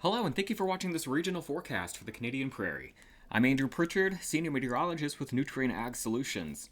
Hello, and thank you for watching this regional forecast for the Canadian Prairie. I'm Andrew Pritchard, Senior Meteorologist with Nutrien Ag Solutions.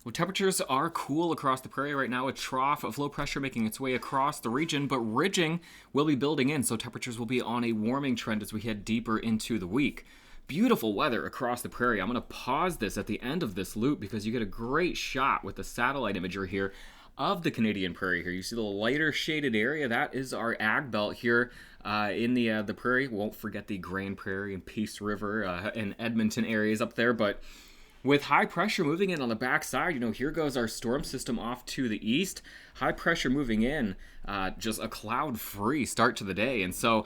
Well, temperatures are cool across the prairie right now. A trough of low pressure making its way across the region, but ridging will be building in, so temperatures will be on a warming trend as we head deeper into the week. Beautiful weather across the prairie. I'm going to pause this at the end of this loop because you get a great shot with the satellite imagery here of the Canadian Prairie here. You see the lighter shaded area, that is our ag belt here in the prairie. Won't forget the Grand Prairie and Peace River and Edmonton areas up there, but with high pressure moving in on the backside, here goes our storm system off to the east. High pressure moving in, just a cloud-free start to the day. And so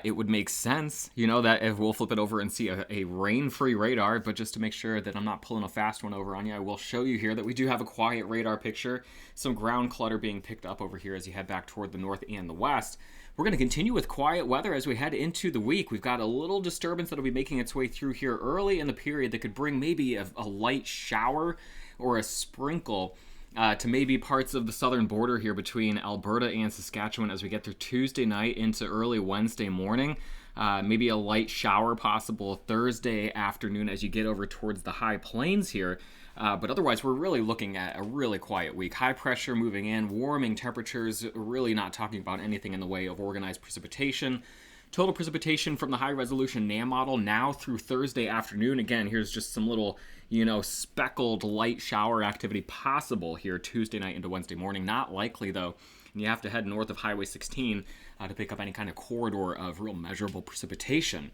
it would make sense, that if we'll flip it over and see a rain-free radar, but just to make sure that I'm not pulling a fast one over on you, I will show you here that we do have a quiet radar picture. Some ground clutter being picked up over here as you head back toward the north and the west. We're going to continue with quiet weather as we head into the week. We've got a little disturbance that'll be making its way through here early in the period that could bring maybe a light shower or a sprinkle to maybe parts of the southern border here between Alberta and Saskatchewan as we get through Tuesday night into early Wednesday morning. Maybe a light shower possible Thursday afternoon as you get over towards the high plains here. But otherwise, we're really looking at a really quiet week. High pressure moving in, warming temperatures, really not talking about anything in the way of organized precipitation. Total precipitation from the high-resolution NAM model now through Thursday afternoon. Again, here's just some little, speckled light shower activity possible here Tuesday night into Wednesday morning. Not likely, though. And you have to head north of Highway 16 to pick up any kind of corridor of real measurable precipitation.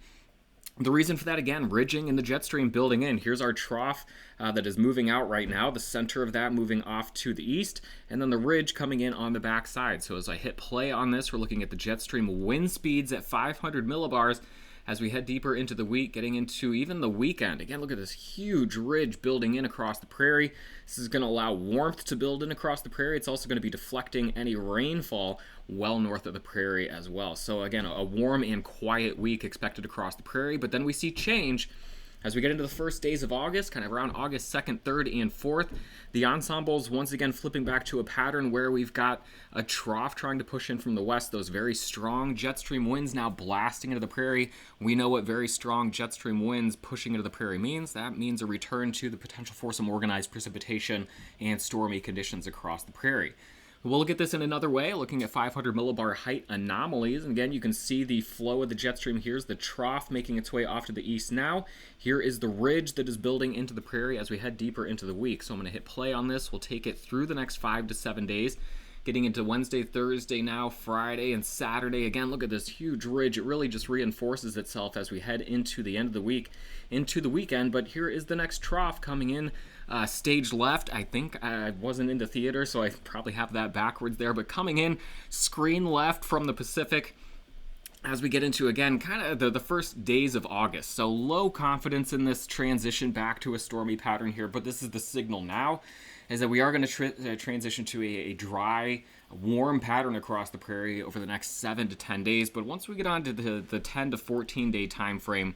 The reason for that, again, ridging and the jet stream building in. Here's our trough that is moving out right now, the center of that moving off to the east, and then the ridge coming in on the backside. So as I hit play on this, we're looking at the jet stream wind speeds at 500 millibars as we head deeper into the week, getting into even the weekend. Again, look at this huge ridge building in across the prairie. This is going to allow warmth to build in across the prairie. It's also going to be deflecting any rainfall well north of the prairie as well. So again, a warm and quiet week expected across the prairie, but then we see change as we get into the first days of August, kind of around August 2nd, 3rd, and 4th. The ensembles once again flipping back to a pattern where we've got a trough trying to push in from the west. Those very strong jet stream winds now blasting into the prairie. We know what very strong jet stream winds pushing into the prairie means. That means a return to the potential for some organized precipitation and stormy conditions across the prairie. We'll look at this in another way, looking at 500 millibar height anomalies. And again, you can see the flow of the jet stream. Here's the trough making its way off to the east now. Here is the ridge that is building into the prairie as we head deeper into the week. So I'm going to hit play on this. We'll take it through the next 5 to 7 days. Getting into Wednesday, Thursday now, Friday, and Saturday. Again, look at this huge ridge. It really just reinforces itself as we head into the end of the week, into the weekend. But here is the next trough coming in. Stage left, I think I wasn't into theater, so I probably have that backwards there. But coming in, screen left from the Pacific as we get into, again, kind of the first days of August. So low confidence in this transition back to a stormy pattern here, but this is the signal now, is that we are going to transition to a dry, warm pattern across the prairie over the next 7 to 10 days. But once we get on to the 10 to 14 day time frame,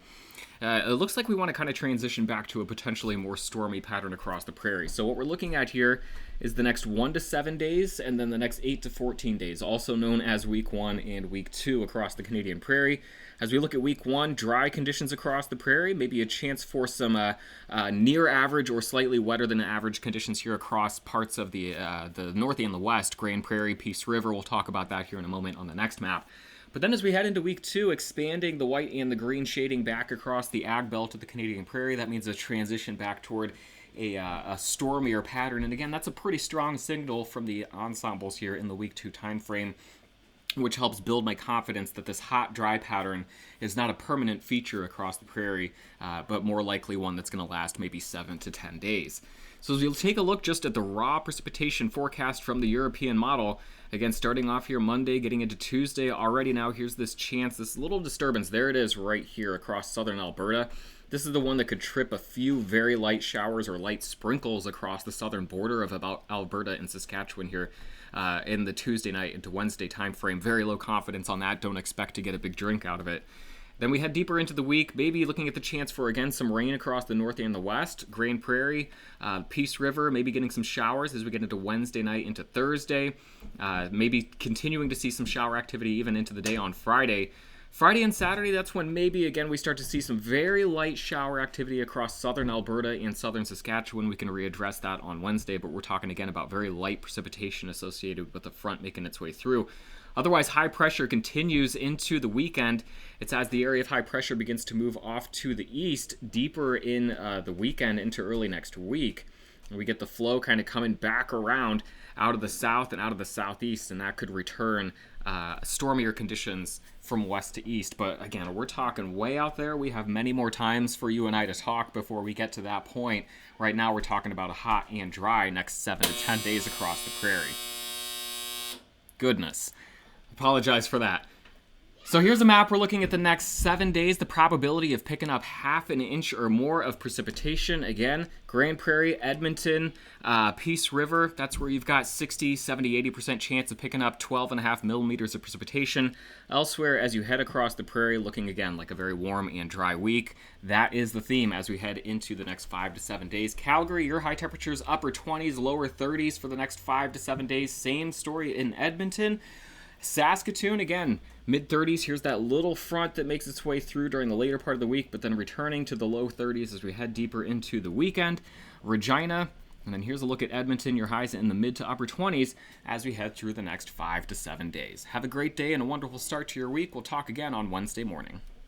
it looks like we want to kind of transition back to a potentially more stormy pattern across the prairie. So what we're looking at here is the next 1 to 7 days and then the next 8 to 14 days, also known as week 1 and week 2 across the Canadian prairie. As we look at week 1, dry conditions across the prairie, maybe a chance for some near average or slightly wetter than average conditions here across parts of the north and the west, Grand Prairie, Peace River. We'll talk about that here in a moment on the next map. But then as we head into week 2, expanding the white and the green shading back across the ag belt of the Canadian prairie, that means a transition back toward a stormier pattern. And again, that's a pretty strong signal from the ensembles here in the week 2 time frame, which helps build my confidence that this hot, dry pattern is not a permanent feature across the prairie, but more likely one that's going to last maybe 7 to 10 days. So as we'll take a look just at the raw precipitation forecast from the European model, again, starting off here Monday, getting into Tuesday already now, here's this chance, this little disturbance. There it is right here across southern Alberta. This is the one that could trip a few very light showers or light sprinkles across the southern border of about Alberta and Saskatchewan here in the Tuesday night into Wednesday time frame. Very low confidence on that. Don't expect to get a big drink out of it. Then we head deeper into the week, maybe looking at the chance for, again, some rain across the north and the west. Grand Prairie, Peace River, maybe getting some showers as we get into Wednesday night into Thursday. Maybe continuing to see some shower activity even into the day on Friday. Friday and Saturday, that's when maybe, again, we start to see some very light shower activity across southern Alberta and southern Saskatchewan. We can readdress that on Wednesday, but we're talking again about very light precipitation associated with the front making its way through. Otherwise, high pressure continues into the weekend. It's as the area of high pressure begins to move off to the east, deeper in the weekend into early next week. We get the flow kind of coming back around out of the south and out of the southeast, and that could return stormier conditions from west to east. But again, we're talking way out there. We have many more times for you and I to talk before we get to that point. Right now, we're talking about a hot and dry next 7 to 10 days across the prairie. Goodness. Apologize for that. So here's a map. We're looking at the next 7 days, the probability of picking up half an inch or more of precipitation. Again, Grand Prairie, Edmonton, Peace River, that's where you've got 60, 70, 80% chance of picking up 12.5 millimeters of precipitation. Elsewhere, as you head across the prairie, looking again like a very warm and dry week. That is the theme as we head into the next 5 to 7 days. Calgary, your high temperatures upper 20s, lower 30s for the next 5 to 7 days. Same story in Edmonton. Saskatoon, again, mid-30s. Here's that little front that makes its way through during the later part of the week, but then returning to the low 30s as we head deeper into the weekend. Regina, and then here's a look at Edmonton, your highs in the mid to upper 20s as we head through the next 5 to 7 days. Have a great day and a wonderful start to your week. We'll talk again on Wednesday morning.